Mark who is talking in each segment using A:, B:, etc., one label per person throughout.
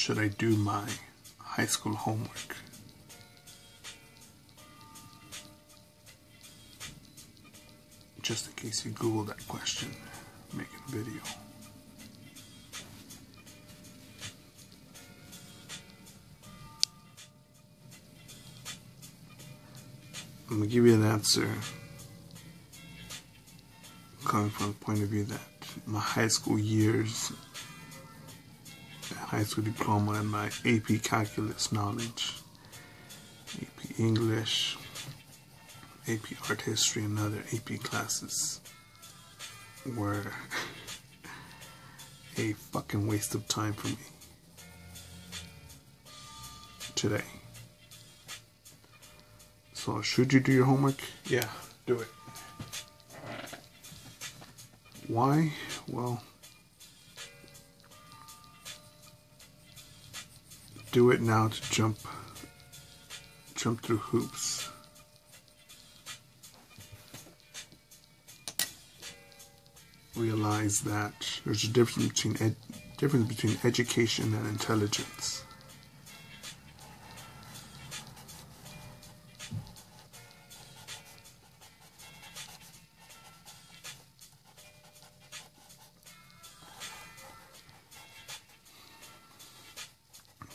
A: should I do my high school homework? Just in case you Google that question, making a video. I'm going to give you an answer coming from the point of view that my high school years, high school diploma, and my AP Calculus knowledge, AP English, AP Art History, and other AP classes were a fucking waste of time for me today. So should you do your homework? Yeah, do it. Why? Well, do it now to jump through hoops. Realize that there's a difference between education and intelligence.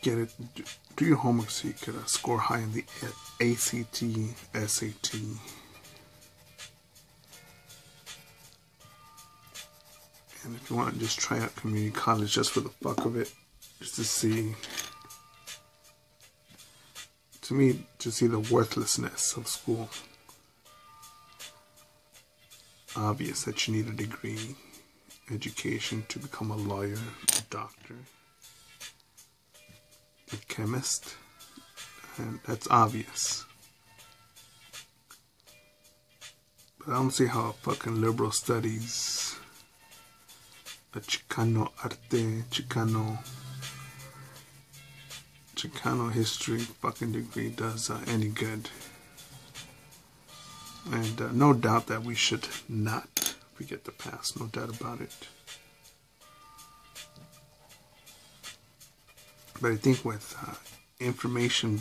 A: Get it, do your homework so you could score high in the ACT, SAT. And if you want to just try out community college just for the fuck of it, just to see, to me, to see the worthlessness of school. Obvious that you need a degree, education to become a lawyer, a doctor, a chemist, and that's obvious. But I don't see how a fucking liberal studies, a Chicano arte, Chicano history fucking degree does any good. And no doubt that we should not forget the past, no doubt about it. But I think with information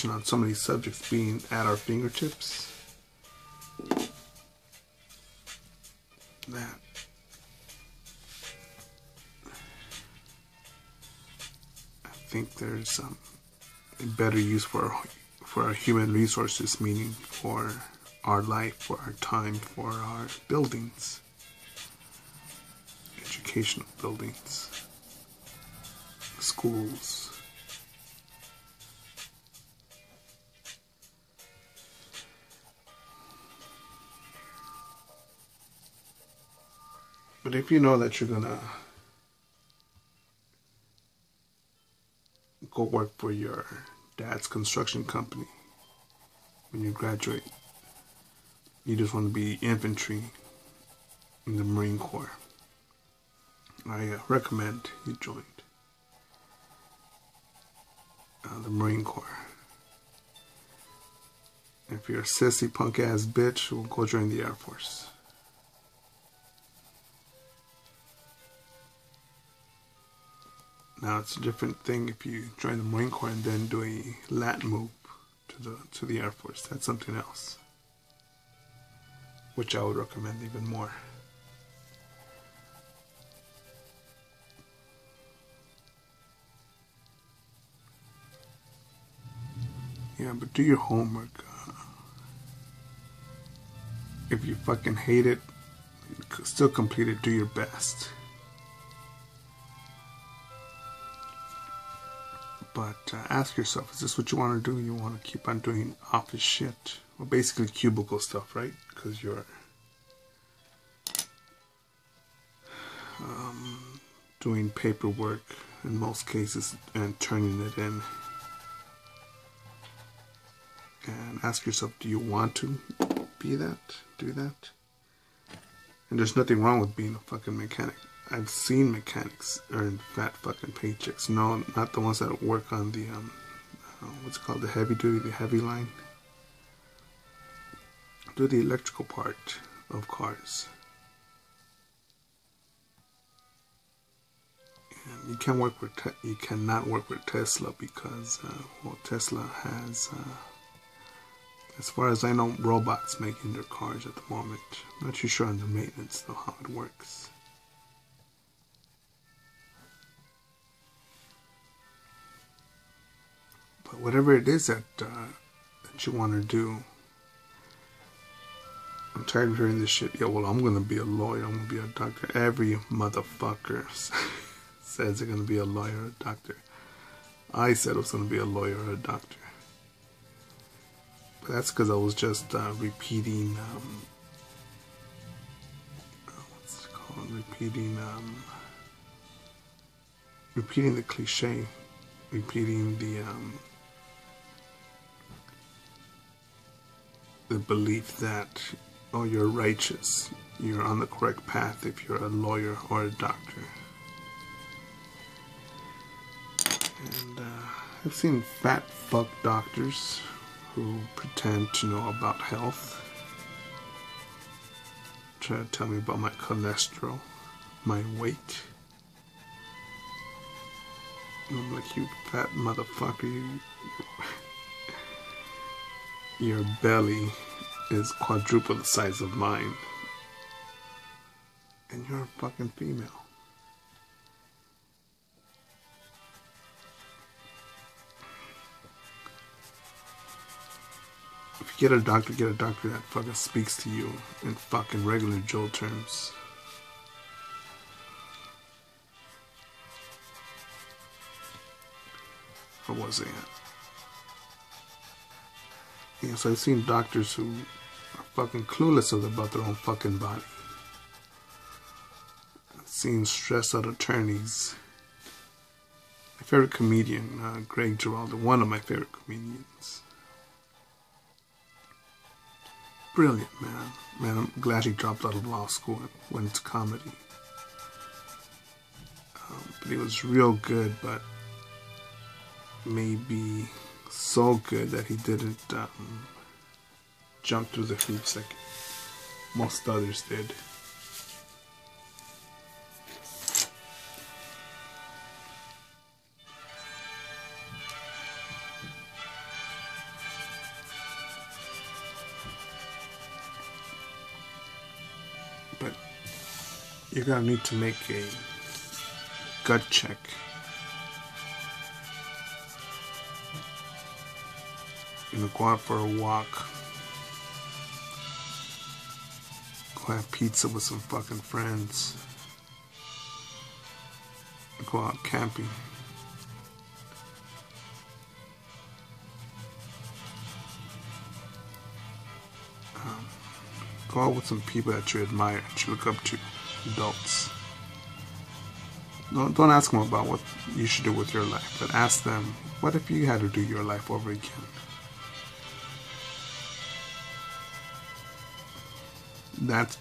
A: on some of these subjects being at our fingertips, that I think there's a better use for our human resources, meaning for our life, for our time, for our buildings, educational buildings, schools. But if you know that you're gonna go work for your dad's construction company when you graduate, you just want to be infantry in the Marine Corps, I recommend you join the Marine Corps. If you're a sissy punk ass bitch, we'll go join the Air Force. Now it's a different thing if you join the Marine Corps and then do a lat move to the Air Force. That's something else, which I would recommend even more. Yeah, but do your homework. If you fucking hate it, still complete it. Do your best. But ask yourself, is this what you want to do? You want to keep on doing office shit? Well, basically cubicle stuff, right? Because you're doing paperwork in most cases and turning it in. And ask yourself, do you want to be that? Do that? And there's nothing wrong with being a fucking mechanic. I've seen mechanics earn fat fucking paychecks. No, not the ones that work on the, what's it called, the heavy duty, the heavy line. Do the electrical part of cars. And you can't work with you cannot work with Tesla because well, Tesla has, as far as I know, robots making their cars at the moment. I'm not too sure on the maintenance though how it works. But whatever it is that you want to do, I'm tired of hearing this shit. Yeah, well, I'm gonna be a lawyer. I'm gonna be a doctor. Every motherfucker says they're gonna be a lawyer or a doctor. I said I was gonna be a lawyer or a doctor. But that's because I was just repeating. What's it called? Repeating the cliche. Repeating the belief that, oh, you're righteous, you're on the correct path if you're a lawyer or a doctor. And I've seen fat fuck doctors who pretend to know about health, try to tell me about my cholesterol, my weight. And I'm like, you fat motherfucker, your belly is quadruple the size of mine. And you're a fucking female. If you get a doctor that fucking speaks to you in fucking regular Joe terms. Where was I at? Yeah, so I've seen doctors who are fucking clueless about their own fucking body. I've seen stressed out attorneys. My favorite comedian, Greg Giraldo, one of my favorite comedians. Brilliant, man. Man, I'm glad he dropped out of law school and went into comedy. But he was real good, but maybe so good that he didn't jump through the hoops like most others did. But you're gonna need to make a gut check. You know, go out for a walk. Go have pizza with some fucking friends. Go out camping. Go out with some people that you admire, that you look up to, adults. Don't ask them about what you should do with your life, but ask them, what if you had to do your life over again?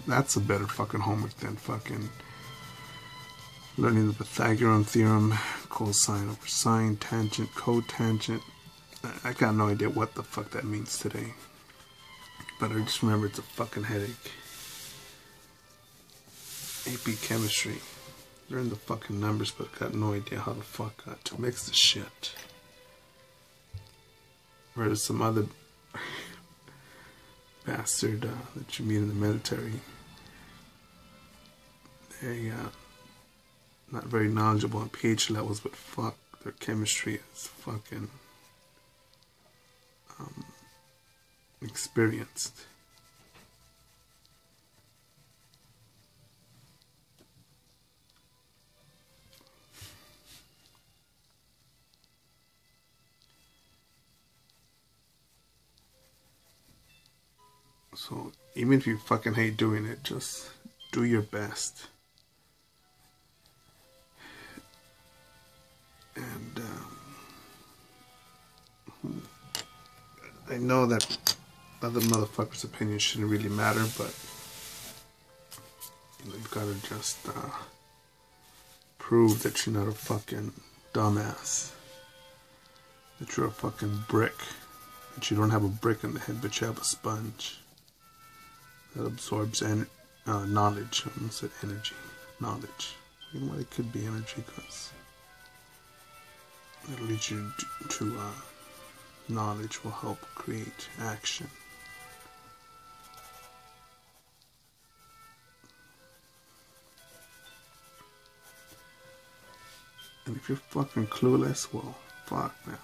A: That's a better fucking homework than fucking learning the Pythagorean theorem, cosine over sine, tangent, cotangent. I got no idea what the fuck that means today. But I just remember it's a fucking headache. AP chemistry. Learn the fucking numbers, but got no idea how the fuck to mix the shit. Whereas some other bastard that you meet in the military, they not very knowledgeable on pH levels, but fuck, their chemistry is fucking experienced. So even if you fucking hate doing it, just do your best. And I know that other motherfuckers' opinions shouldn't really matter, but you know, you've got to just prove that you're not a fucking dumbass, that you're a fucking brick, that you don't have a brick in the head, but you have a sponge that absorbs knowledge. I almost said energy, knowledge. You know what? It could be energy because it'll lead you to knowledge will help create action. And if you're fucking clueless, well, fuck, man.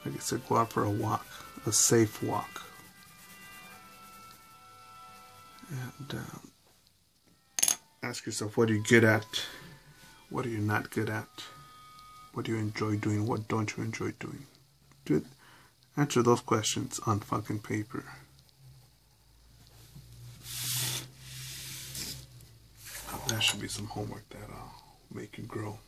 A: Like I said, go out for a walk, a safe walk. And ask yourself, what are you good at? What are you not good at? What do you enjoy doing? What don't you enjoy doing? Answer those questions on fucking paper. That should be some homework that I'll make you grow.